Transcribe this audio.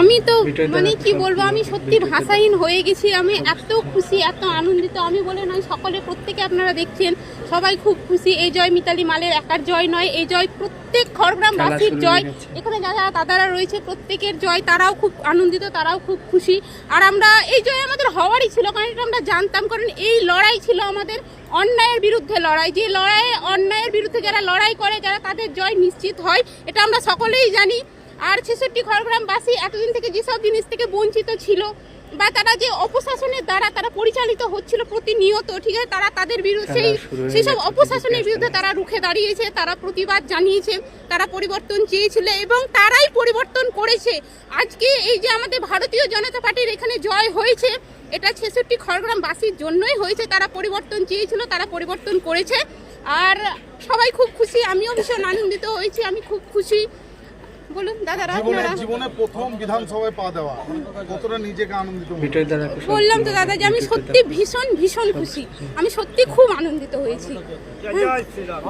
আমি তো মানে কি বলবো, আমি সত্যি ভাষাহীন হয়ে গেছি। আমি এত খুশি, এত আনন্দিত, আমি বলে নয়, সকলে প্রত্যেকে আপনারা দেখছেন সবাই খুব খুশি। এই জয় মিতালি মালের একার জয় নয়, এই জয় প্রত্যেক খড়গ্রামবাসীর জয়। এখানে যারা দাদারা রয়েছে প্রত্যেকের জয়, তারাও খুব আনন্দিত, তারাও খুব খুশি। আর আমরা এই জয় আমাদের হওয়ারই ছিল, কারণ এটা আমরা জানতাম, কারণ এই লড়াই ছিল আমাদের অন্যায়ের বিরুদ্ধে লড়াই। যে লড়াই, অন্যায়ের বিরুদ্ধে যারা লড়াই করে, যারা তাদের জয় নিশ্চিত হয়, এটা আমরা সকলেই জানি। আর 66 খড়গ্রামবাসী এতদিন থেকে যেসব জিনিস থেকে বঞ্চিত ছিল, বা তারা যে অপশাসনের দ্বারা তারা পরিচালিত হচ্ছিল প্রতিনিয়ত, ঠিক আছে, তারা তাদের বিরুদ্ধে সেই সব অপশাসনের বিরুদ্ধে তারা রুখে দাঁড়িয়েছে, তারা প্রতিবাদ জানিয়েছে, তারা পরিবর্তন চেয়েছিল এবং তারাই পরিবর্তন করেছে। আজকে এই যে আমাদের ভারতীয় জনতা পার্টির এখানে জয় হয়েছে, এটা 66 খড়গ্রামবাসীর জন্যই হয়েছে। তারা পরিবর্তন চেয়েছিল, তারা পরিবর্তন করেছে। আর সবাই খুব খুশি, আমিও ভীষণ আনন্দিত হয়েছি, আমি খুব খুশি। বলুন দাদারা, জীবনে প্রথম বিধানসভায় পা দেওয়া, কতটা নিজেকে আনন্দিত? বললাম তো দাদা যে আমি সত্যি ভীষণ ভীষণ খুশি, আমি সত্যি খুব আনন্দিত হয়েছি। জয় শ্রীরাম।